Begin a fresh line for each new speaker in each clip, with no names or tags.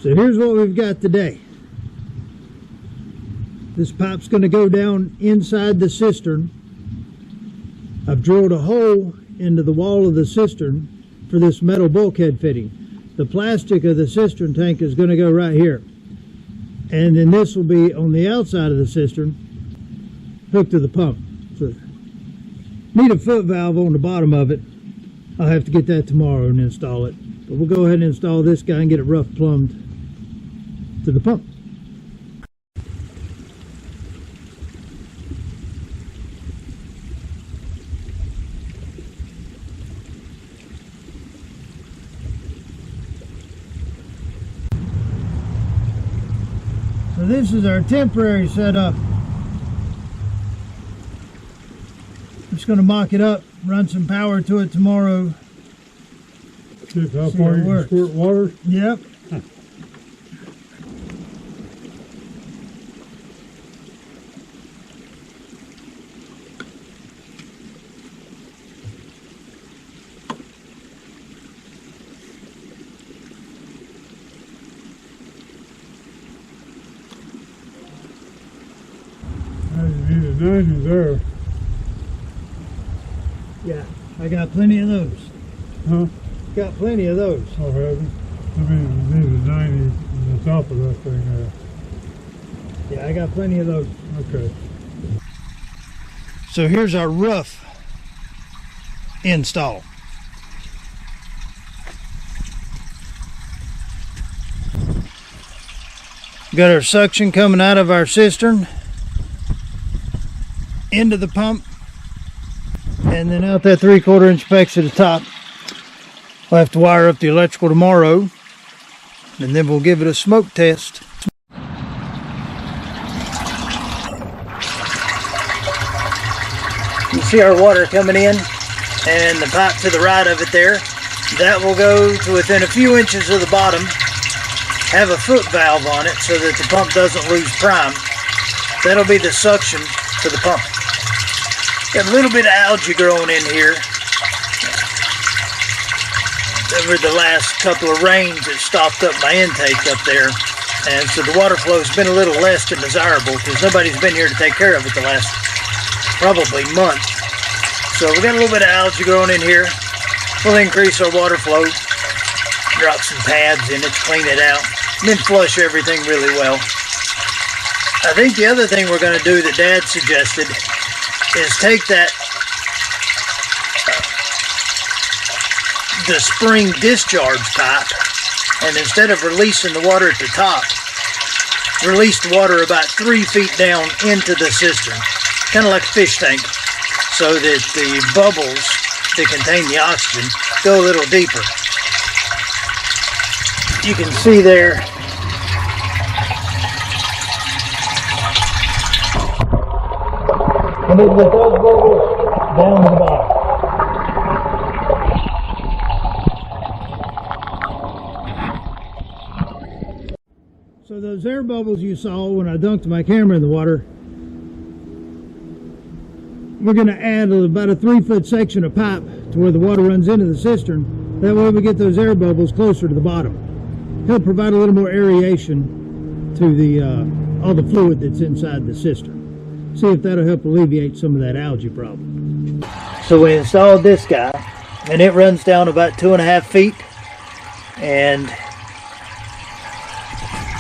So here's what we've got today. This pipe's going to go down inside the cistern. I've drilled a hole into the wall of the cistern for this metal bulkhead fitting. The plastic of the cistern tank is going to go right here. And then this will be on the outside of the cistern, hooked to the pump. So need a foot valve on the bottom of it. I'll have to get that tomorrow and install it. But we'll go ahead and install this guy and get it rough plumbed to the pump. So this is our temporary setup. Just going to mock it up, run some power to it tomorrow.
How far you can squirt water?
Yep.
You need a 90 there.
Yeah, I got plenty of those.
Huh?
Got plenty of those.
Oh, have you? I mean, you need a 90 on the top of that thing there.
Yeah, I got plenty of those.
Okay.
So here's our rough install. Got our suction coming out of our cistern into the pump, and then out that 3/4 inch pex at the top. We'll have to wire up the electrical tomorrow, and then we'll give it a smoke test. You see our water coming in, and the pipe to the right of it there. That will go to within a few inches of the bottom, have a foot valve on it so that the pump doesn't lose prime. That'll be the suction for the pump. Got a little bit of algae growing in here. Over the last couple of rains, it stopped up my intake up there, and so the water flow's been a little less than desirable because nobody's been here to take care of it the last probably month. So we got a little bit of algae growing in here. We'll increase our water flow, drop some pads in it to clean it out, and then flush everything really well. I think the other thing we're going to do that Dad suggested is take the spring discharge pipe, and instead of releasing the water at the top, release the water about 3 feet down into the cistern, kind of like a fish tank, so that the bubbles that contain the oxygen go a little deeper. You can see there and then let those bubbles down to the bottom. So those air bubbles you saw when I dunked my camera in the water, we're going to add about a 3-foot section of pipe to where the water runs into the cistern. That way we get those air bubbles closer to the bottom. It'll provide a little more aeration to the all the fluid that's inside the cistern. See if that'll help alleviate some of that algae problem. So we installed this guy, and it runs down about 2.5 feet, and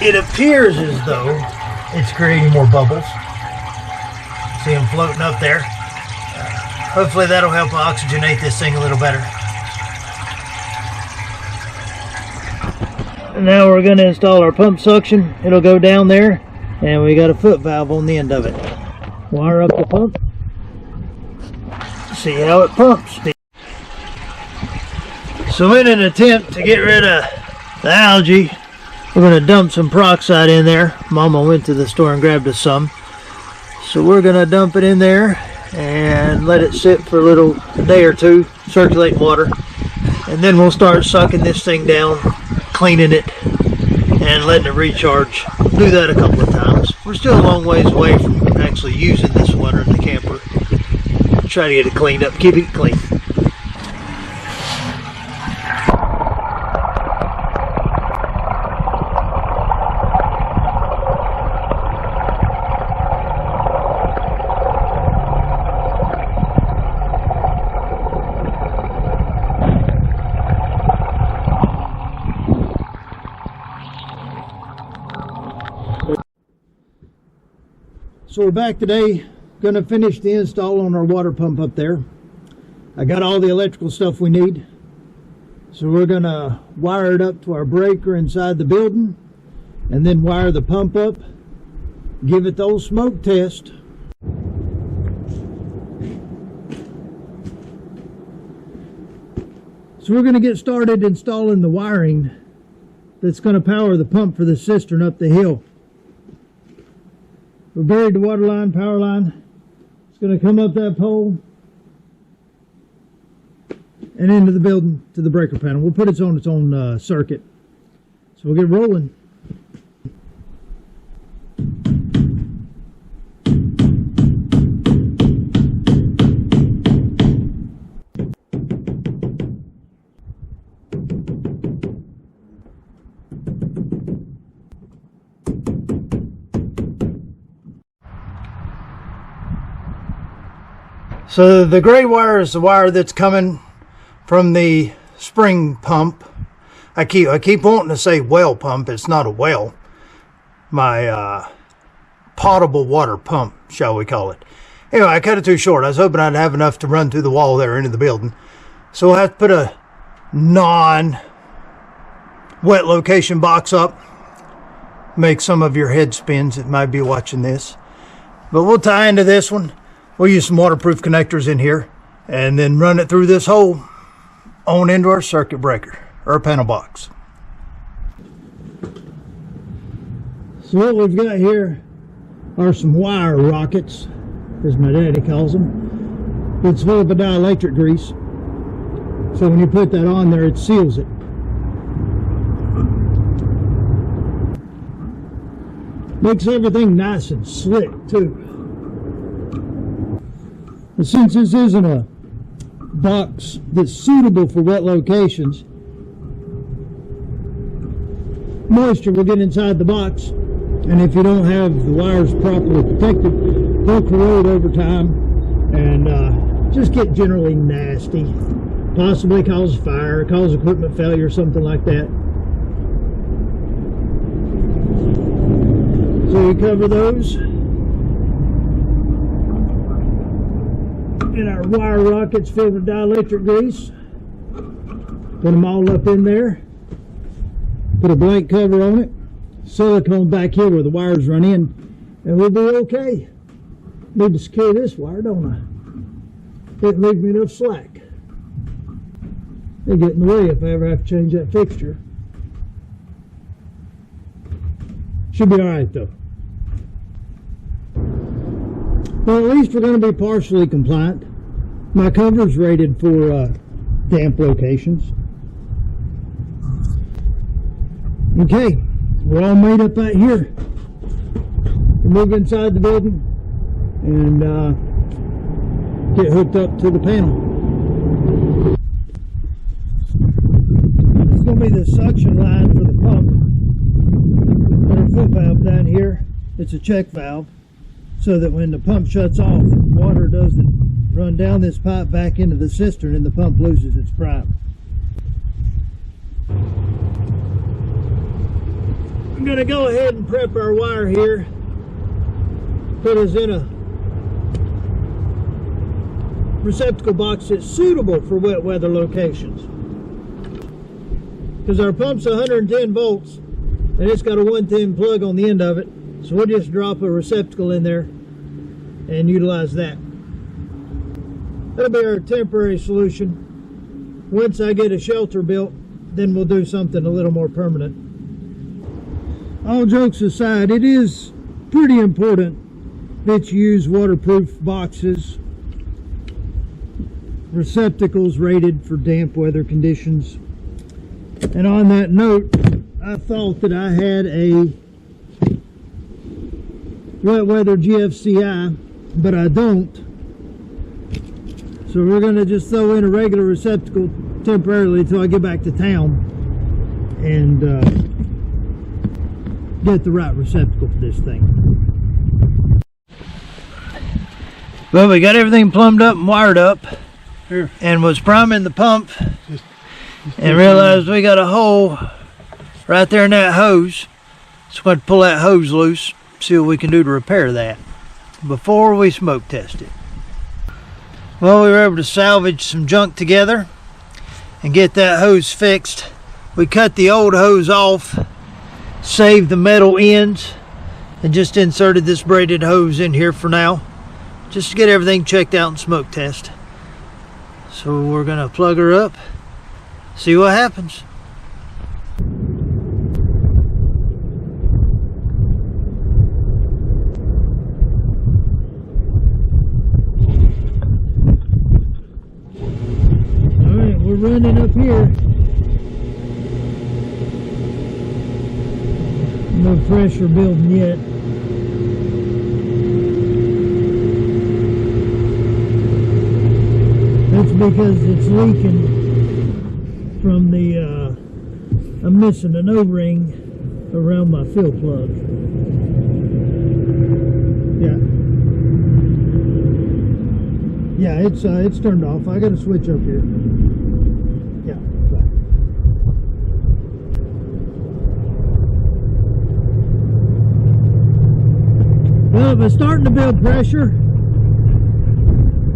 it appears as though it's creating more bubbles. See them floating up there. Hopefully that'll help oxygenate this thing a little better. And now we're going to install our pump suction. It'll go down there, and we got a foot valve on the end of it. Wire up the pump. See how it pumps. So in an attempt to get rid of the algae, we're going to dump some peroxide in there. Mama went to the store and grabbed us some. So we're going to dump it in there and let it sit for a day or two, circulate water. And then we'll start sucking this thing down, cleaning it, and letting it recharge. Do that a couple of times. We're still a long ways away from actually using this water in the camper. Try to get it cleaned up, keep it clean. So we're back today, going to finish the install on our water pump up there. I got all the electrical stuff we need. So we're going to wire it up to our breaker inside the building and then wire the pump up, give it the old smoke test. So we're going to get started installing the wiring that's going to power the pump for the cistern up the hill. We buried the water line, power line. It's going to come up that pole and into the building to the breaker panel. We'll put it on its own circuit. So we'll get rolling. So the gray wire is the wire that's coming from the spring pump. I keep wanting to say well pump. It's not a well. My potable water pump, shall we call it. Anyway, I cut it too short. I was hoping I'd have enough to run through the wall there into the building. So we'll have to put a non-wet location box up. Make some of your head spins that might be watching this. But we'll tie into this one. We'll use some waterproof connectors in here and then run it through this hole on into our circuit breaker or panel box. So what we've got here are some wire rockets, as my daddy calls them. It's full of a dielectric grease. So when you put that on there, it seals it. Makes everything nice and slick too. But since this isn't a box that's suitable for wet locations, moisture will get inside the box, and if you don't have the wires properly protected, they'll corrode over time and just get generally nasty. Possibly cause fire, cause equipment failure, something like that. So we cover those in our wire rockets filled with dielectric grease. Put them all up in there. Put a blank cover on it. Silicone back here where the wires run in, and we'll be okay. Need to secure this wire, don't I? It leaves me enough slack. They get in the way if I ever have to change that fixture. Should be alright though. Well, at least we're going to be partially compliant. My cover's rated for damp locations. Okay, we're all made up out here. We'll move inside the building and get hooked up to the panel. This is going to be the suction line for the pump. Got a foot valve down here. It's a check valve, so that when the pump shuts off, water doesn't run down this pipe back into the cistern and the pump loses its prime. I'm going to go ahead and prep our wire here. Put us in a receptacle box that's suitable for wet weather locations. Because our pump's 110 volts and it's got a 110 plug on the end of it. So we'll just drop a receptacle in there and utilize that. That'll be our temporary solution. Once I get a shelter built, then we'll do something a little more permanent. All jokes aside, it is pretty important that you use waterproof boxes, receptacles rated for damp weather conditions. And on that note, I thought that I had a wet weather GFCI, but I don't. So we're going to just throw in a regular receptacle temporarily until I get back to town and get the right receptacle for this thing. Well, we got everything plumbed up and wired up. Here. And was priming the pump and realized we got a hole right there in that hose. So I'm going to pull that hose loose, see what we can do to repair that. before we smoke test it. Well, we were able to salvage some junk together and get that hose fixed. We cut the old hose off, saved the metal ends, and just inserted this braided hose in here for now, just to get everything checked out and smoke test. So we're gonna plug her up, see what happens. Alright, we're running up here. No pressure building yet. That's because it's leaking from the, I'm missing an O-ring around my fill plug. Yeah, it's turned off. I got a switch up here. Yeah. Well, it was starting to build pressure,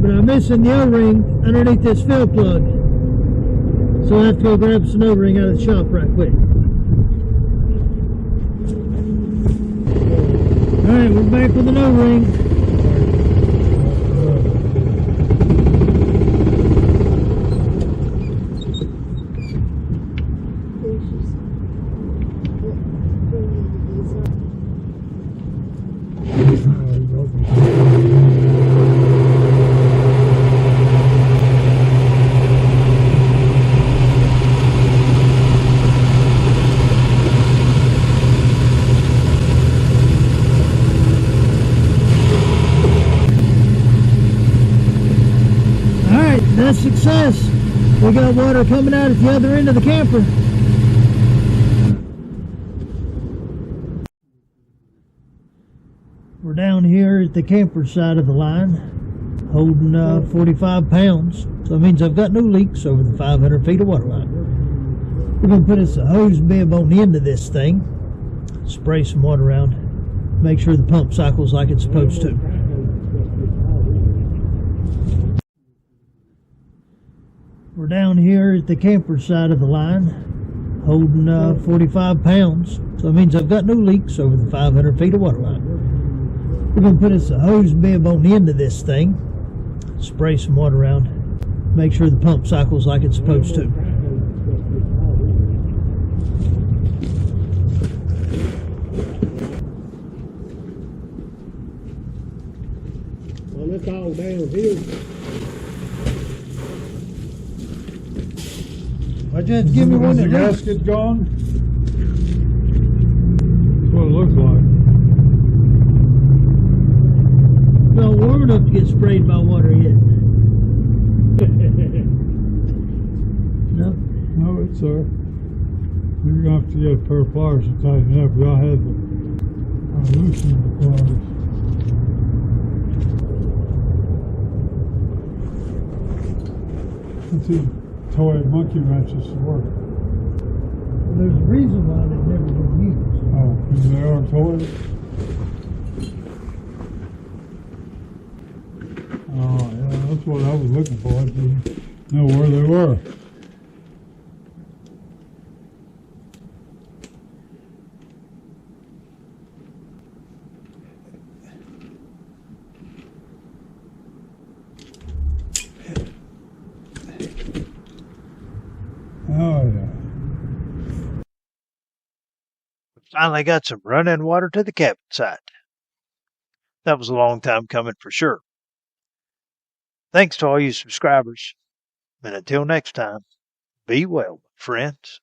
but I'm missing the O-ring underneath this fill plug. So I have to go grab some O-ring out of the shop right quick. Alright, we're back with an O-ring. That's success. We got water coming out at the other end of the camper. We're down here at the camper side of the line, holding 45 pounds. So that means I've got no leaks over the 500 feet of water line. We're going to put us a hose bib on the end of this thing, spray some water around, make sure the pump cycles like it's supposed to. We're down here at the camper side of the line, holding 45 pounds. So that means I've got no leaks over the 500 feet of water line. We're going to put us a hose bib on the end of this thing, spray some water around, make sure the pump cycles like it's supposed to.
Well, it's all downhill.
I just give me one
Is
that
the
leaks.
gasket gone? That's what it looks like.
Not warm enough to get sprayed by water yet. No.
No, it's there. You're gonna have to get a pair of pliers to tighten it up. I had to loosen the pliers. It's these toy monkey wrenches to work.
There's a reason why they've never been used.
Oh, because they are toys? Oh, yeah, that's what I was looking for. I didn't know where they were. Oh, yeah.
Finally got some running water to the cabin side. That was a long time coming for sure. Thanks to all you subscribers. And until next time, be well, friends.